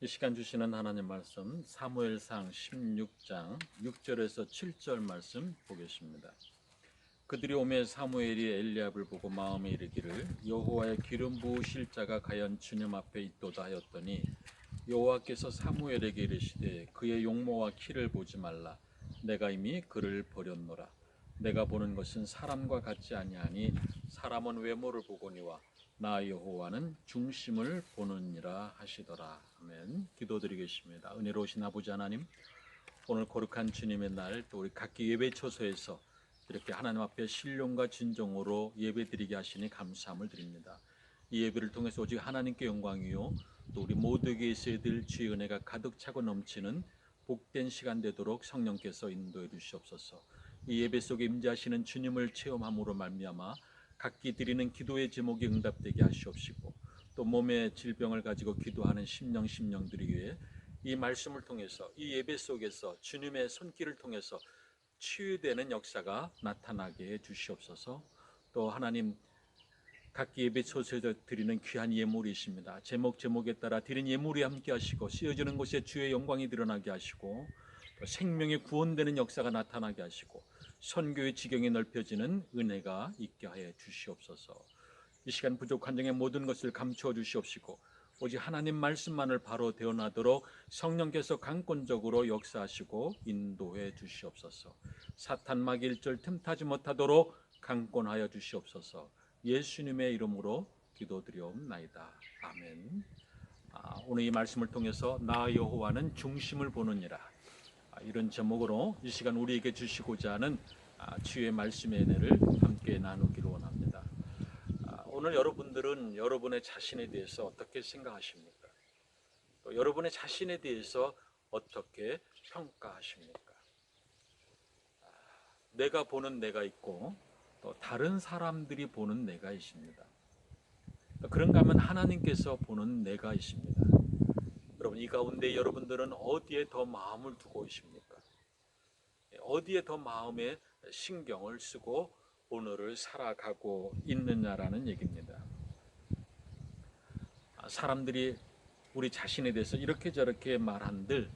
이 시간 주시는 하나님 말씀 사무엘상 16장 6절에서 7절 말씀 보겠습니다. 그들이 오매 사무엘이 엘리압을 보고 마음에 이르기를 여호와의 기름 부으실 자가 과연 주님 앞에 있도다 하였더니 여호와께서 사무엘에게 이르시되 그의 용모와 키를 보지 말라. 내가 이미 그를 버렸노라. 내가 보는 것은 사람과 같지 아니하니 사람은 외모를 보거니와 나 여호와는 중심을 보느니라 하시더라. 아멘. 기도드리겠습니다. 은혜로우신 아버지 하나님, 오늘 거룩한 주님의 날 또 우리 각기 예배 처소에서 이렇게 하나님 앞에 신령과 진정으로 예배드리게 하시니 감사함을 드립니다. 이 예배를 통해서 오직 하나님께 영광이요 또 우리 모두에게 있어야 될 주의 은혜가 가득 차고 넘치는 복된 시간 되도록 성령께서 인도해 주시옵소서. 이 예배 속에 임재하시는 주님을 체험함으로 말미암아 각기 드리는 기도의 제목이 응답되게 하시옵시고 또 몸의 질병을 가지고 기도하는 심령들이 위해 이 말씀을 통해서 이 예배 속에서 주님의 손길을 통해서 치유되는 역사가 나타나게 해 주시옵소서. 또 하나님 각기 예배 처소에서 드리는 귀한 예물이십니다. 제목에 따라 드린 예물이 함께 하시고 쓰여지는 곳에 주의 영광이 드러나게 하시고 또 생명의 구원되는 역사가 나타나게 하시고 선교의 지경이 넓혀지는 은혜가 있게 하여 주시옵소서. 이 시간 부족한 중에 모든 것을 감추어 주시옵시고 오직 하나님 말씀만을 바로 대언하도록 성령께서 강권적으로 역사하시고 인도해 주시옵소서. 사탄 마귀 일절 틈타지 못하도록 강권하여 주시옵소서. 예수님의 이름으로 기도드리옵나이다. 아멘. 오늘 이 말씀을 통해서 나 여호와는 중심을 보느니라, 이런 제목으로 이 시간 우리에게 주시고자 하는 주의 말씀의 은혜를 함께 나누기를 원합니다. 오늘 여러분들은 여러분의 자신에 대해서 어떻게 생각하십니까? 또 여러분의 자신에 대해서 어떻게 평가하십니까? 내가 보는 내가 있고 또 다른 사람들이 보는 내가 있습니다. 그런가 하면 하나님께서 보는 내가 있습니다. 여러분, 이 가운데 여러분들은 어디에 더 마음을 두고 계십니까? 어디에 더 마음에 신경을 쓰고 오늘을 살아가고 있느냐라는 얘기입니다. 사람들이 우리 자신에 대해서 이렇게 저렇게 말한들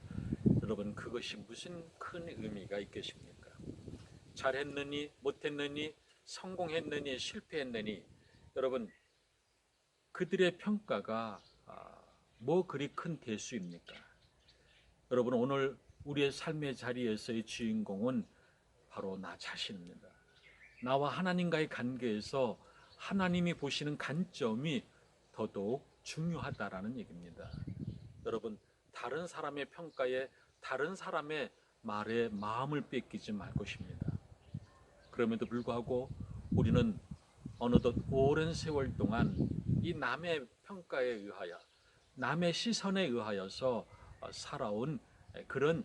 여러분, 그것이 무슨 큰 의미가 있겠습니까? 잘했느니 못했느니 성공했느니 실패했느니 여러분, 그들의 평가가 뭐 그리 큰 대수입니까? 여러분, 오늘 우리의 삶의 자리에서의 주인공은 바로 나 자신입니다. 나와 하나님과의 관계에서 하나님이 보시는 관점이 더더욱 중요하다라는 얘기입니다. 여러분, 다른 사람의 평가에 다른 사람의 말에 마음을 뺏기지 말 것입니다. 그럼에도 불구하고 우리는 어느덧 오랜 세월 동안 이 남의 평가에 의하여 남의 시선에 의하여서 살아온 그런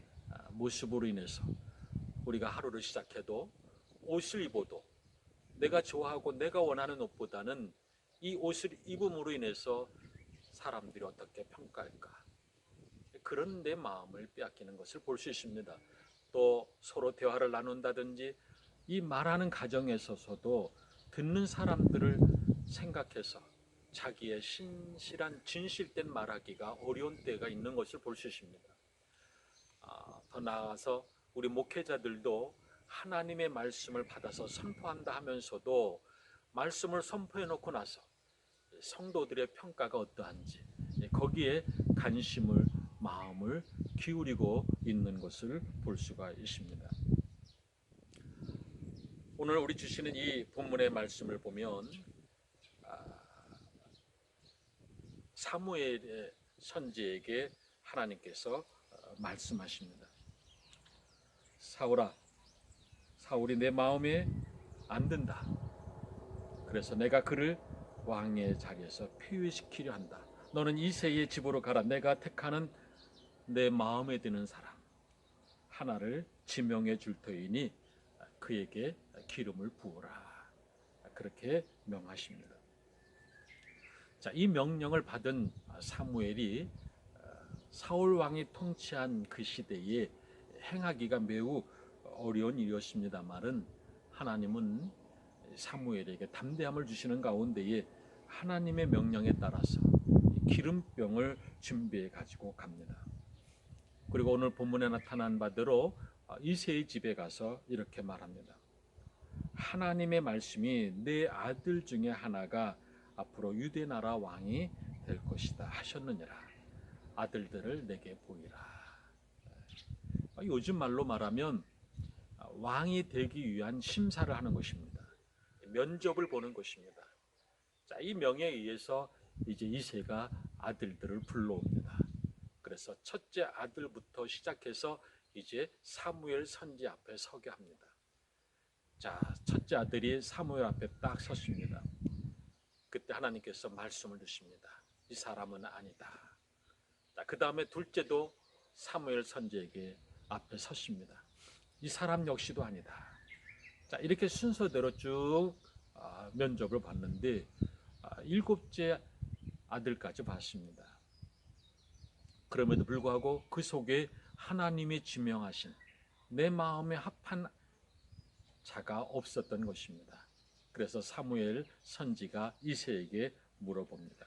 모습으로 인해서 우리가 하루를 시작해도 옷을 입어도 내가 좋아하고 내가 원하는 옷보다는 이 옷을 입음으로 인해서 사람들이 어떻게 평가할까, 그런 내 마음을 빼앗기는 것을 볼 수 있습니다. 또 서로 대화를 나눈다든지 이 말하는 과정에서도 듣는 사람들을 생각해서 자기의 신실한 진실된 말하기가 어려운 때가 있는 것을 볼 수 있습니다. 더 나아가서 우리 목회자들도 하나님의 말씀을 받아서 선포한다 하면서도 말씀을 선포해 놓고 나서 성도들의 평가가 어떠한지 거기에 관심을 마음을 기울이고 있는 것을 볼 수가 있습니다. 오늘 우리 주시는 이 본문의 말씀을 보면 사무엘의 선지에게 하나님께서 말씀하십니다. 사울이 내 마음에 안 든다. 그래서 내가 그를 왕의 자리에서 폐위시키려 한다. 너는 이새의 집으로 가라. 내가 택하는 내 마음에 드는 사람 하나를 지명해 줄 터이니 그에게 기름을 부어라. 그렇게 명하십니다. 자, 이 명령을 받은 사무엘이 사울 왕이 통치한 그 시대에 행하기가 매우 어려운 일이었습니다만은 하나님은 사무엘에게 담대함을 주시는 가운데에 하나님의 명령에 따라서 기름병을 준비해 가지고 갑니다. 그리고 오늘 본문에 나타난 바대로 이새의 집에 가서 이렇게 말합니다. 하나님의 말씀이 내 아들 중에 하나가 앞으로 유대 나라 왕이 될 것이다 하셨느니라. 아들들을 내게 보이라. 요즘 말로 말하면 왕이 되기 위한 심사를 하는 것입니다. 면접을 보는 것입니다. 자, 이 명에 의해서 이제 이새가 아들들을 불러옵니다. 그래서 첫째 아들부터 시작해서 이제 사무엘 선지 앞에 서게 합니다. 자, 첫째 아들이 사무엘 앞에 딱 섰습니다. 그때 하나님께서 말씀을 주십니다. 이 사람은 아니다. 자, 그 다음에 둘째도 사무엘 선지에게 앞에 섰습니다. 이 사람 역시도 아니다. 자, 이렇게 순서대로 쭉 면접을 봤는데 일곱째 아들까지 봤습니다. 그럼에도 불구하고 그 속에 하나님이 지명하신 내 마음에 합한 자가 없었던 것입니다. 그래서 사무엘 선지가 이새에게 물어봅니다.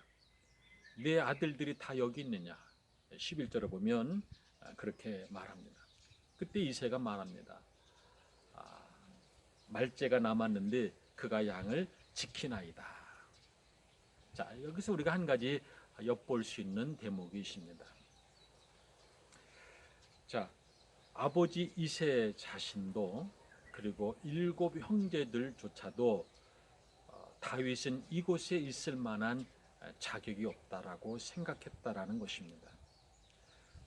내 아들들이 다 여기 있느냐? 11절에 보면 그렇게 말합니다. 그때 이새가 말합니다. 말째가 남았는데 그가 양을 지키나이다. 자, 여기서 우리가 한 가지 엿볼 수 있는 대목이 있습니다. 자, 아버지 이새 자신도 그리고 7 형제들조차도 다윗은 이곳에 있을 만한 자격이 없다라고 생각했다라는 것입니다.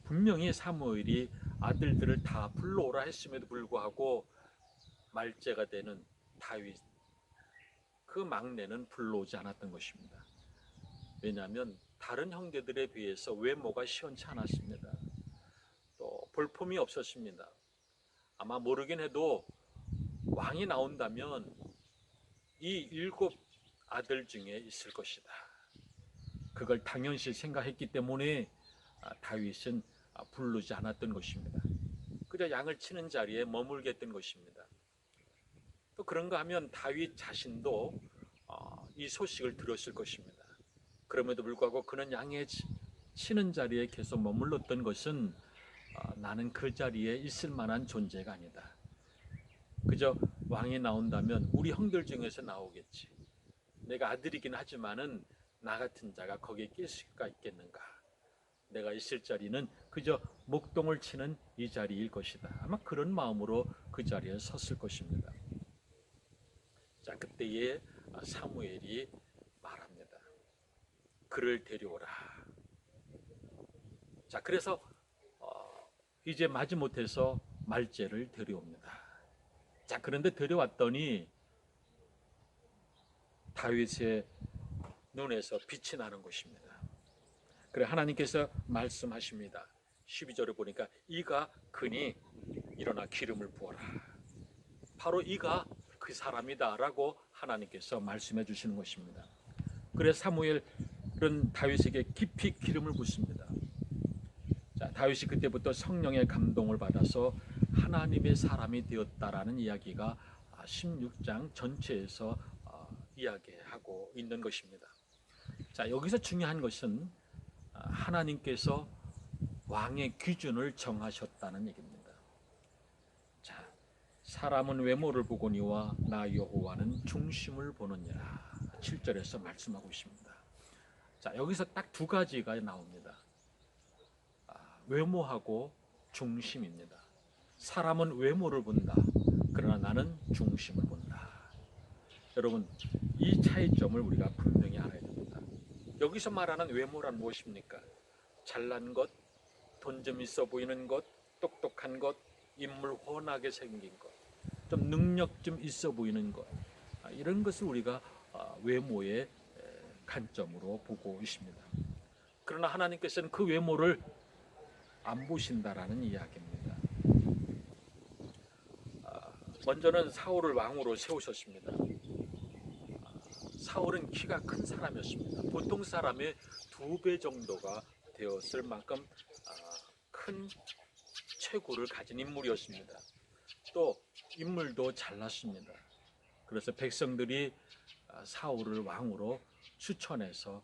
분명히 사무엘이 아들들을 다 불러오라 했음에도 불구하고 말째가 되는 다윗, 그 막내는 불러오지 않았던 것입니다. 왜냐하면 다른 형제들에 비해서 외모가 시원치 않았습니다. 또 볼품이 없었습니다. 아마 모르긴 해도 왕이 나온다면 이 7 아들 중에 있을 것이다. 그걸 당연시 생각했기 때문에 다윗은 부르지 않았던 것입니다. 그저 양을 치는 자리에 머물게 했던 것입니다. 또 그런가 하면 다윗 자신도 이 소식을 들었을 것입니다. 그럼에도 불구하고 그는 양에 치는 자리에 계속 머물렀던 것은 나는 그 자리에 있을 만한 존재가 아니다. 그저 왕이 나온다면 우리 형들 중에서 나오겠지. 내가 아들이긴 하지만은 나 같은 자가 거기에 낄 수가 있겠는가. 내가 있을 자리는 그저 목동을 치는 이 자리일 것이다. 아마 그런 마음으로 그 자리에 섰을 것입니다. 자, 그때에 사무엘이 말합니다. 그를 데려오라. 자, 그래서 이제 마지못해서 말째를 데려옵니다. 자, 그런데 데려왔더니 다윗의 눈에서 빛이 나는 것입니다. 그래 하나님께서 말씀하십니다. 12절에 보니까 이가 그니 일어나 기름을 부어라. 바로 이가 그 사람이다 라고 하나님께서 말씀해 주시는 것입니다. 그래 사무엘은 다윗에게 깊이 기름을 붓습니다. 자, 다윗이 그때부터 성령의 감동을 받아서 하나님의 사람이 되었다라는 이야기가 16장 전체에서 이야기하고 있는 것입니다. 자, 여기서 중요한 것은 하나님께서 왕의 기준을 정하셨다는 얘기입니다. 자, 사람은 외모를 보거니와 나 여호와는 중심을 보느니라. 7절에서 말씀하고 있습니다. 자, 여기서 딱 두 가지가 나옵니다. 외모하고 중심입니다. 사람은 외모를 본다. 그러나 나는 중심을 본다. 여러분, 이 차이점을 우리가 분명히 알아야 됩니다. 여기서 말하는 외모란 무엇입니까? 잘난 것, 돈 좀 있어 보이는 것, 똑똑한 것, 인물 훤하게 생긴 것, 좀 능력 좀 있어 보이는 것, 이런 것을 우리가 외모의 관점으로 보고 있습니다. 그러나 하나님께서는 그 외모를 안 보신다라는 이야기입니다. 먼저는 사울을 왕으로 세우셨습니다. 사울은 키가 큰 사람이었습니다. 보통 사람의 2배 정도가 되었을 만큼 큰 체구를 가진 인물이었습니다. 또 인물도 잘났습니다. 그래서 백성들이 사울을 왕으로 추천해서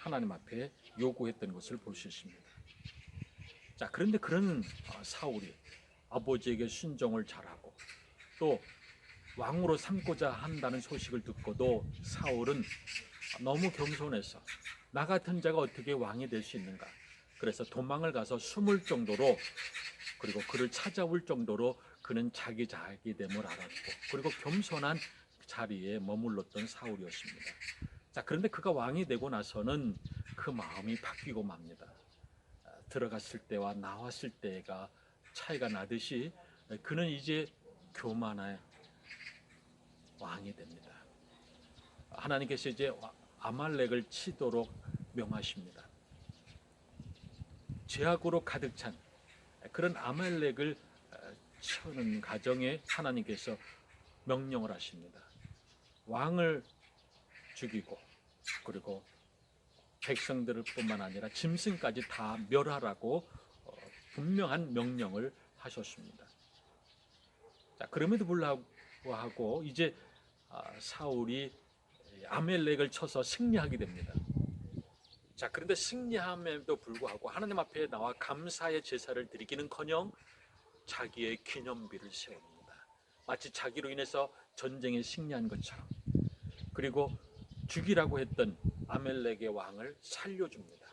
하나님 앞에 요구했던 것을 볼 수 있습니다. 자, 그런데 그런 사울이 아버지에게 순종을 잘하고 또 왕으로 삼고자 한다는 소식을 듣고도 사울은 너무 겸손해서 나 같은 자가 어떻게 왕이 될 수 있는가. 그래서 도망을 가서 숨을 정도로, 그리고 그를 찾아올 정도로 그는 자기됨을 알았고, 그리고 겸손한 자리에 머물렀던 사울이었습니다. 자, 그런데 그가 왕이 되고 나서는 그 마음이 바뀌고 맙니다. 들어갔을 때와 나왔을 때가 차이가 나듯이 그는 이제 교만의 왕이 됩니다. 하나님께서 이제 아말렉을 치도록 명하십니다. 죄악으로 가득 찬 그런 아말렉을 치는 가정에 하나님께서 명령을 하십니다. 왕을 죽이고 그리고 백성들을 뿐만 아니라 짐승까지 다 멸하라고 분명한 명령을 하셨습니다. 자, 그럼에도 불구하고 이제 사울이 아말렉을 쳐서 승리하게 됩니다. 자, 그런데 승리함에도 불구하고 하나님 앞에 나와 감사의 제사를 드리기는커녕 자기의 기념비를 세웁니다. 마치 자기로 인해서 전쟁에 승리한 것처럼. 그리고 죽이라고 했던 아말렉의 왕을 살려줍니다.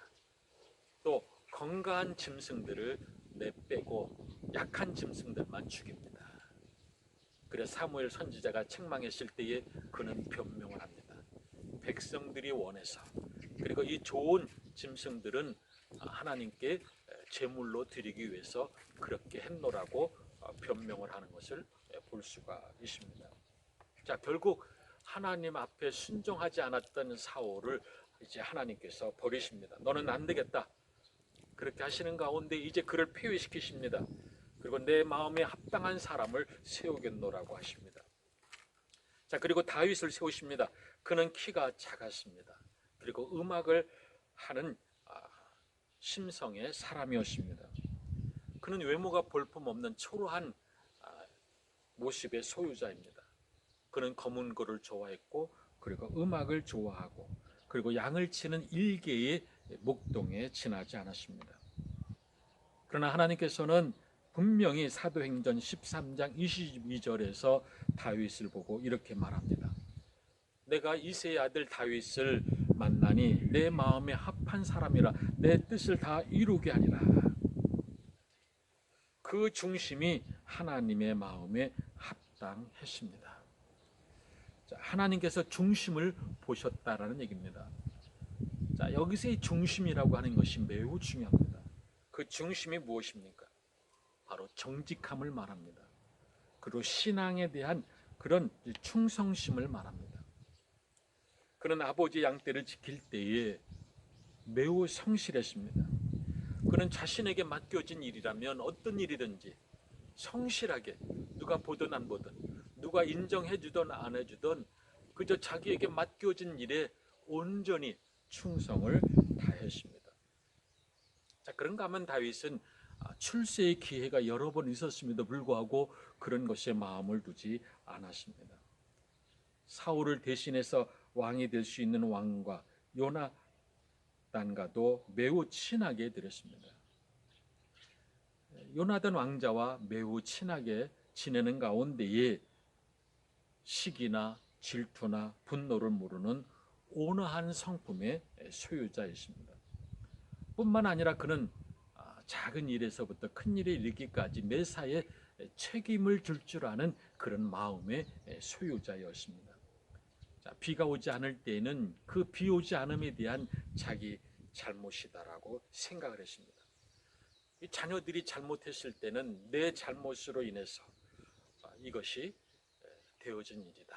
또 건강한 짐승들을 내빼고 약한 짐승들만 죽입니다. 그래서 사무엘 선지자가 책망했을 때에 그는 변명을 합니다. 백성들이 원해서, 그리고 이 좋은 짐승들은 하나님께 제물로 드리기 위해서 그렇게 했노라고 변명을 하는 것을 볼 수가 있습니다. 자, 결국 하나님 앞에 순종하지 않았던 사울을 이제 하나님께서 버리십니다. 너는 안 되겠다. 그렇게 하시는 가운데 이제 그를 폐위시키십니다. 그리고 내 마음에 합당한 사람을 세우겠노라고 하십니다. 자, 그리고 다윗을 세우십니다. 그는 키가 작았습니다. 그리고 음악을 하는 심성의 사람이었습니다. 그는 외모가 볼품없는 초라한 모습의 소유자입니다. 그는 검은 고를 좋아했고 그리고 음악을 좋아하고 그리고 양을 치는 일개의 목동에 지나지 않았습니다. 그러나 하나님께서는 분명히 사도행전 13장 22절에서 다윗을 보고 이렇게 말합니다. 내가 이새의 아들 다윗을 만나니 내 마음에 합한 사람이라 내 뜻을 다 이루게 하리라. 그 중심이 하나님의 마음에 합당했습니다. 자, 하나님께서 중심을 보셨다라는 얘기입니다. 자, 여기서의 중심이라고 하는 것이 매우 중요합니다. 그 중심이 무엇입니까? 바로 정직함을 말합니다. 그리고 신앙에 대한 그런 충성심을 말합니다. 그는 아버지의 양떼를 지킬 때에 매우 성실했습니다. 그는 자신에게 맡겨진 일이라면 어떤 일이든지 성실하게, 누가 보든 안 보든, 누가 인정해 주든 안 해주든 그저 자기에게 맡겨진 일에 온전히 충성을 다했습니다. 자, 그런가 하면 다윗은 출세의 기회가 여러 번 있었음에도 불구하고 그런 것에 마음을 두지 않았습니다. 사울을 대신해서 왕이 될 수 있는 왕과 요나단과도 매우 친하게 되었습니다. 요나단 왕자와 매우 친하게 지내는 가운데에 시기나 질투나 분노를 모르는 온화한 성품의 소유자였습니다. 뿐만 아니라 그는 작은 일에서부터 큰 일에 이르기까지 매사에 책임을 질 줄 아는 그런 마음의 소유자였습니다. 자, 비가 오지 않을 때에는 그 비 오지 않음에 대한 자기 잘못이다라고 생각을 했습니다. 이 자녀들이 잘못했을 때는 내 잘못으로 인해서 이것이 되어진 일이다.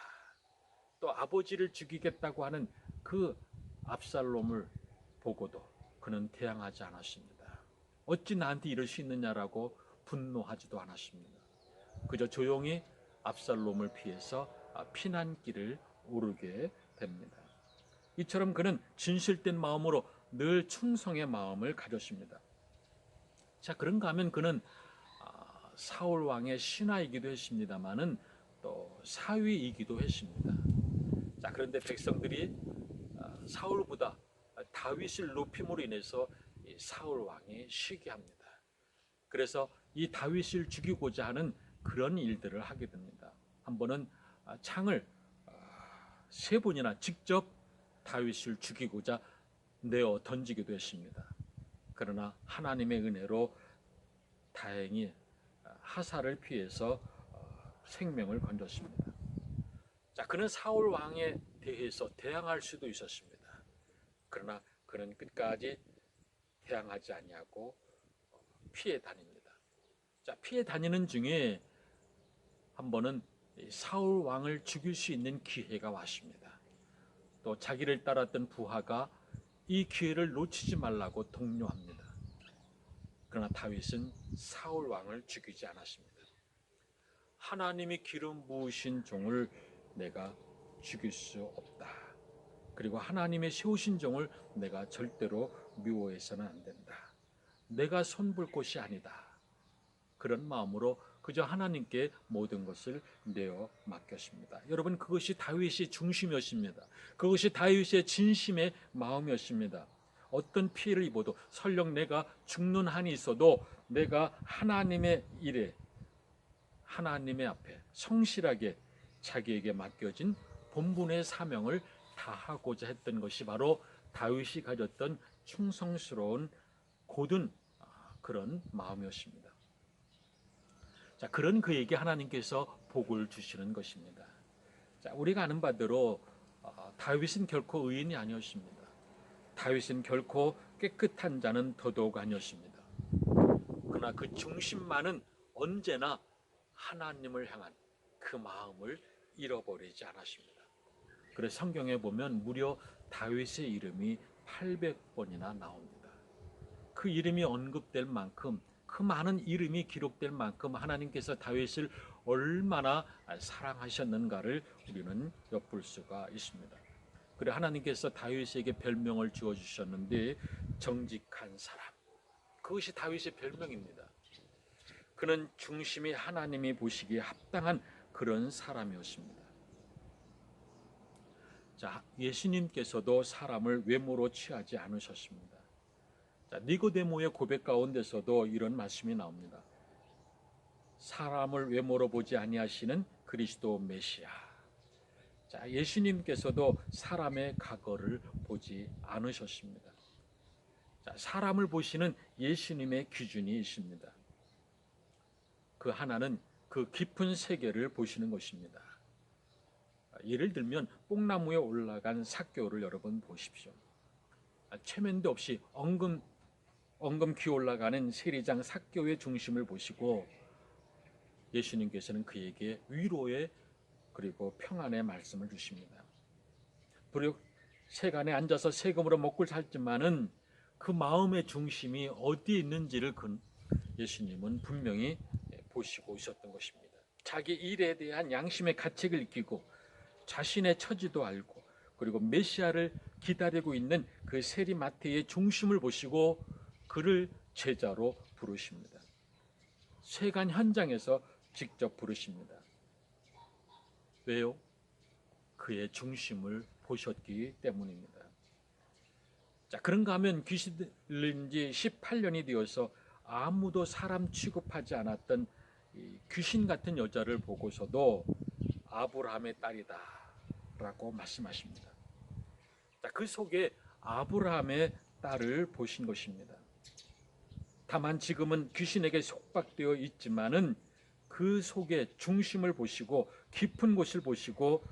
또 아버지를 죽이겠다고 하는 그 압살롬을 보고도 그는 태양하지 않았습니다. 어찌 나한테 이럴 수 있느냐라고 분노하지도 않았습니다. 그저 조용히 압살롬을 피해서 피난길을 오르게 됩니다. 이처럼 그는 진실된 마음으로 늘 충성의 마음을 가졌습니다. 자, 그런가 하면 그는 사울 왕의 신하이기도 했습니다마는 또 사위이기도 했습니다. 자, 그런데 백성들이 사울보다 다윗을 높임으로 인해서 이 사울 왕이 시기합니다. 그래서 이 다윗을 죽이고자 하는 그런 일들을 하게 됩니다. 한 번은 창을 세 번이나 직접 다윗을 죽이고자 내어 던지기도 했습니다. 그러나 하나님의 은혜로 다행히 하사를 피해서 생명을 건졌습니다. 자, 그는 사울 왕에 대해서 대항할 수도 있었습니다. 그러나 그는 끝까지 대항하지 아니하고 피해 다닙니다. 자, 피해 다니는 중에 한 번은 사울 왕을 죽일 수 있는 기회가 왔습니다. 또 자기를 따랐던 부하가 이 기회를 놓치지 말라고 독려합니다. 그러나 다윗은 사울 왕을 죽이지 않았습니다. 하나님이 기름 부으신 종을 내가 죽일 수 없다. 그리고 하나님의 세우신 종을 내가 절대로 미워해서는 안 된다. 내가 손볼 곳이 아니다. 그런 마음으로 그저 하나님께 모든 것을 내어 맡겼습니다. 여러분, 그것이 다윗의 중심이었습니다. 그것이 다윗의 진심의 마음이었습니다. 어떤 피해를 입어도 설령 내가 죽는 한이 있어도 내가 하나님의 일에, 하나님의 앞에 성실하게 자기에게 맡겨진 본분의 사명을 다하고자 했던 것이 바로 다윗이 가졌던 충성스러운 고든 그런 마음이었습니다. 자, 그런 그에게 하나님께서 복을 주시는 것입니다. 자, 우리가 아는 바대로 다윗은 결코 의인이 아니었습니다. 다윗은 결코 깨끗한 자는 더더욱 아니었습니다. 그러나 그 중심만은 언제나 하나님을 향한 그 마음을 잃어버리지 않았습니다. 그래서 성경에 보면 무려 다윗의 이름이 800번이나 나옵니다. 그 이름이 언급될 만큼, 그 많은 이름이 기록될 만큼 하나님께서 다윗을 얼마나 사랑하셨는가를 우리는 엿볼 수가 있습니다. 그래 하나님께서 다윗에게 별명을 지어주셨는데 정직한 사람, 그것이 다윗의 별명입니다. 그는 중심이 하나님이 보시기에 합당한 그런 사람이었습니다. 자, 예수님께서도 사람을 외모로 취하지 않으셨습니다. 자, 니고데모의 고백 가운데서도 이런 말씀이 나옵니다. 사람을 외모로 보지 아니하시는 그리스도 메시아. 자, 예수님께서도 사람의 과거를 보지 않으셨습니다. 자, 사람을 보시는 예수님의 기준이 있습니다. 그 하나는 그 깊은 세계를 보시는 것입니다. 예를 들면 뽕나무에 올라간 삭개오를 여러분 보십시오. 최면도 없이 엉금 기어 올라가는 세리장 삭개오의 중심을 보시고 예수님께서는 그에게 위로의 그리고 평안의 말씀을 주십니다. 비록 세간에 앉아서 세금으로 먹고 살지만은 그 마음의 중심이 어디에 있는지를 예수님은 분명히 보시고 있었던 것입니다. 자기 일에 대한 양심의 가책을 느끼고 자신의 처지도 알고 그리고 메시아를 기다리고 있는 그 세리마태의 중심을 보시고 그를 제자로 부르십니다. 세간 현장에서 직접 부르십니다. 왜요? 그의 중심을 보셨기 때문입니다. 자, 그런가 하면 귀신 들린 지 18년이 되어서 아무도 사람 취급하지 않았던 귀신 같은 여자를 보고서도 아브라함의 딸이다 라고 말씀하십니다. 자, 그 속에 아브라함의 딸을 보신 것입니다. 다만 지금은 귀신에게 속박되어 있지만은 그 속에 중심을 보시고 깊은 곳을 보시고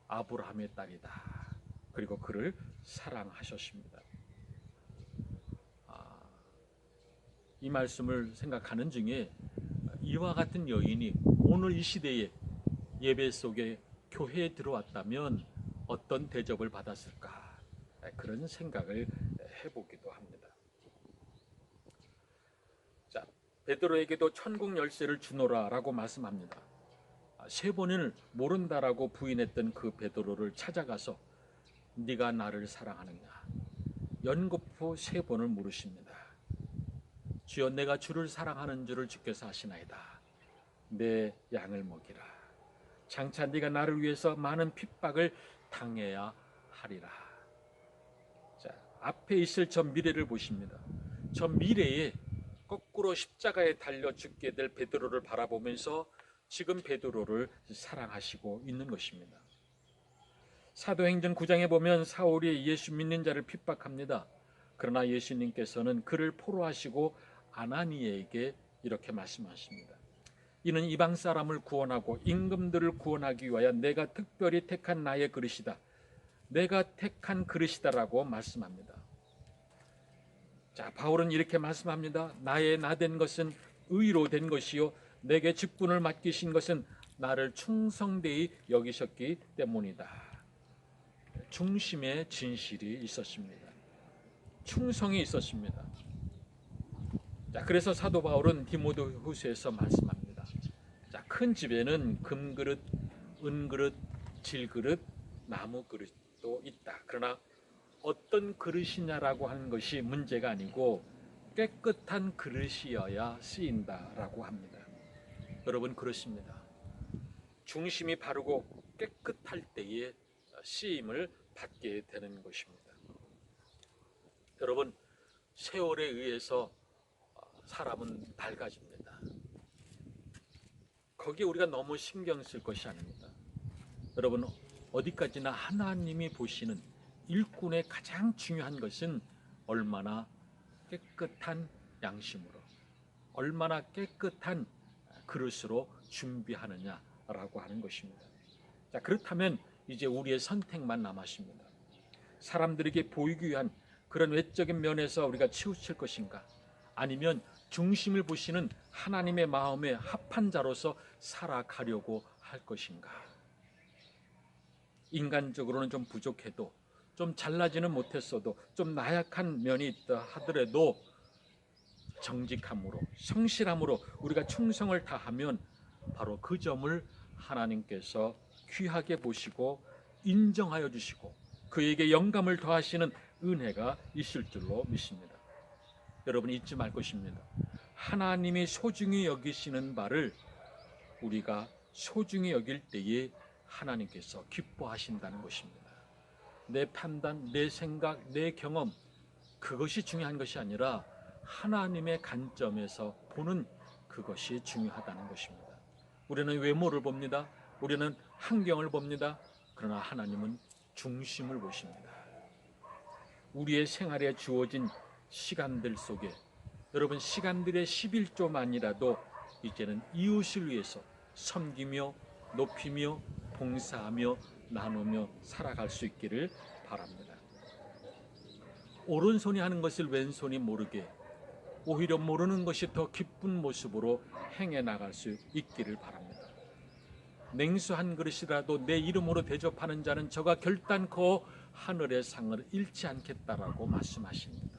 아브라함의 딸이다. 그리고 그를 사랑하셨습니다. 이 말씀을 생각하는 중에 이와 같은 여인이 오늘 이 시대에 예배 속에 교회에 들어왔다면 어떤 대접을 받았을까? 그런 생각을 해보기도 합니다. 자, 베드로에게도 천국 열쇠를 주노라라고 말씀합니다. 세 번을 모른다라고 부인했던 그 베드로를 찾아가서 네가 나를 사랑하느냐? 연거푸 세 번을 물으십니다. 주여, 내가 주를 사랑하는 줄을 주께서 아시나이다. 내 양을 먹이라. 장차 네가 나를 위해서 많은 핍박을 당해야 하리라. 자, 앞에 있을 저 미래를 보십니다. 저 미래에 거꾸로 십자가에 달려 죽게 될 베드로를 바라보면서 지금 베드로를 사랑하시고 있는 것입니다. 사도행전 9장에 보면 사울이 예수 믿는 자를 핍박합니다. 그러나 예수님께서는 그를 포로하시고 아나니에게 이렇게 말씀하십니다. 이는 이방 사람을 구원하고 임금들을 구원하기 위하여 내가 특별히 택한 나의 그릇이다. 내가 택한 그릇이다라고 말씀합니다. 자, 바울은 이렇게 말씀합니다. 나의 나된 것은 의로 된 것이요 내게 직분을 맡기신 것은 나를 충성되이 여기셨기 때문이다. 중심에 진실이 있었습니다. 충성이 있었습니다. 자, 그래서 사도 바울은 디모데후서에서 말씀합니다. 자, 큰 집에는 금그릇, 은그릇, 질그릇, 나무 그릇도 있다. 그러나 어떤 그릇이냐라고 하는 것이 문제가 아니고 깨끗한 그릇이어야 쓰인다라고 합니다. 여러분, 그렇습니다. 중심이 바르고 깨끗할 때에 쓰임을 받게 되는 것입니다. 여러분, 세월에 의해서 사람은 밝아집니다. 거기에 우리가 너무 신경 쓸 것이 아닙니다. 여러분, 어디까지나 하나님이 보시는 일꾼의 가장 중요한 것은 얼마나 깨끗한 양심으로, 얼마나 깨끗한 그릇으로 준비하느냐라고 하는 것입니다. 자, 그렇다면 이제 우리의 선택만 남았습니다. 사람들에게 보이기 위한 그런 외적인 면에서 우리가 치우칠 것인가? 아니면 중심을 보시는 하나님의 마음에 합한 자로서 살아가려고 할 것인가? 인간적으로는 좀 부족해도, 좀 잘나지는 못했어도, 좀 나약한 면이 있다 하더라도 정직함으로, 성실함으로 우리가 충성을 다하면 바로 그 점을 하나님께서 귀하게 보시고 인정하여 주시고 그에게 영감을 더하시는 은혜가 있을 줄로 믿습니다. 여러분, 잊지 말 것입니다. 하나님이 소중히 여기시는 바를 우리가 소중히 여길 때에 하나님께서 기뻐하신다는 것입니다. 내 판단, 내 생각, 내 경험, 그것이 중요한 것이 아니라 하나님의 관점에서 보는 그것이 중요하다는 것입니다. 우리는 외모를 봅니다. 우리는 환경을 봅니다. 그러나 하나님은 중심을 보십니다. 우리의 생활에 주어진 시간들 속에 여러분, 시간들의 11조만이라도 이제는 이웃을 위해서 섬기며 높이며 봉사하며 나누며 살아갈 수 있기를 바랍니다. 오른손이 하는 것을 왼손이 모르게, 오히려 모르는 것이 더 기쁜 모습으로 행해 나갈 수 있기를 바랍니다. 냉수 한 그릇이라도 내 이름으로 대접하는 자는 저가 결단코 하늘의 상을 잃지 않겠다라고 말씀하십니다.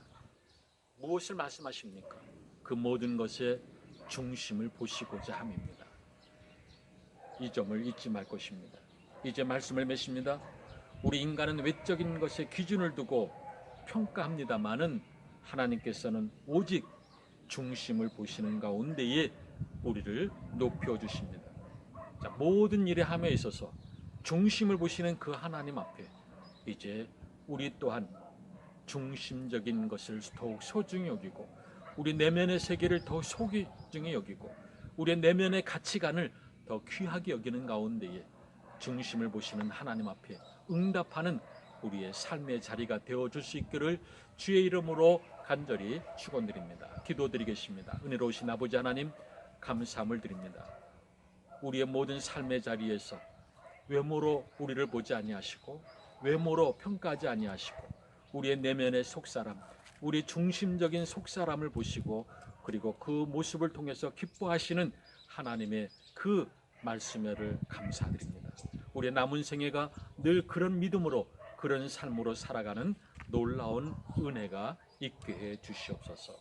무엇을 말씀하십니까? 그 모든 것의 중심을 보시고자 함입니다. 이 점을 잊지 말 것입니다. 이제 말씀을 맺습니다. 우리 인간은 외적인 것에 기준을 두고 평가합니다마는 하나님께서는 오직 중심을 보시는 가운데에 우리를 높여주십니다. 자, 모든 일에 함에 있어서 중심을 보시는 그 하나님 앞에 이제 우리 또한 중심적인 것을 더욱 소중히 여기고 우리 내면의 세계를 더 소중히 여기고 우리의 내면의 가치관을 더 귀하게 여기는 가운데에 중심을 보시는 하나님 앞에 응답하는 우리의 삶의 자리가 되어줄 수 있기를 주의 이름으로 간절히 축원드립니다. 기도드리겠습니다. 은혜로우신 아버지 하나님, 감사함을 드립니다. 우리의 모든 삶의 자리에서 외모로 우리를 보지 아니하시고 외모로 평가하지 아니하시고 우리의 내면의 속사람, 우리 중심적인 속사람을 보시고 그리고 그 모습을 통해서 기뻐하시는 하나님의 그 말씀을 감사드립니다. 우리의 남은 생애가 늘 그런 믿음으로 그런 삶으로 살아가는 놀라운 은혜가 있게 해 주시옵소서.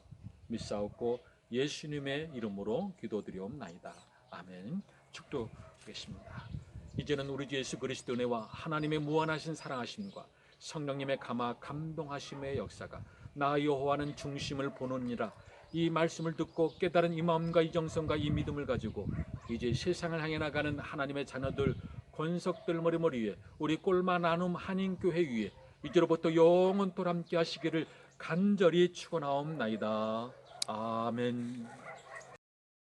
믿사옵고 예수님의 이름으로 기도드리옵나이다. 아멘. 축도하겠습니다. 이제는 우리 주 예수 그리스도 은혜와 하나님의 무한하신 사랑하심과 성령님의 감동하심의 역사가 나 여호와는 중심을 보느니라 이 말씀을 듣고 깨달은 이 마음과 이 정성과 이 믿음을 가지고 이제 세상을 향해 나가는 하나님의 자녀들, 권석들 머리머리 위에 우리 꼴마 나눔 한인교회 위에 이제로부터 영원토록 함께 하시기를 간절히 축원하옵나이다. 아멘.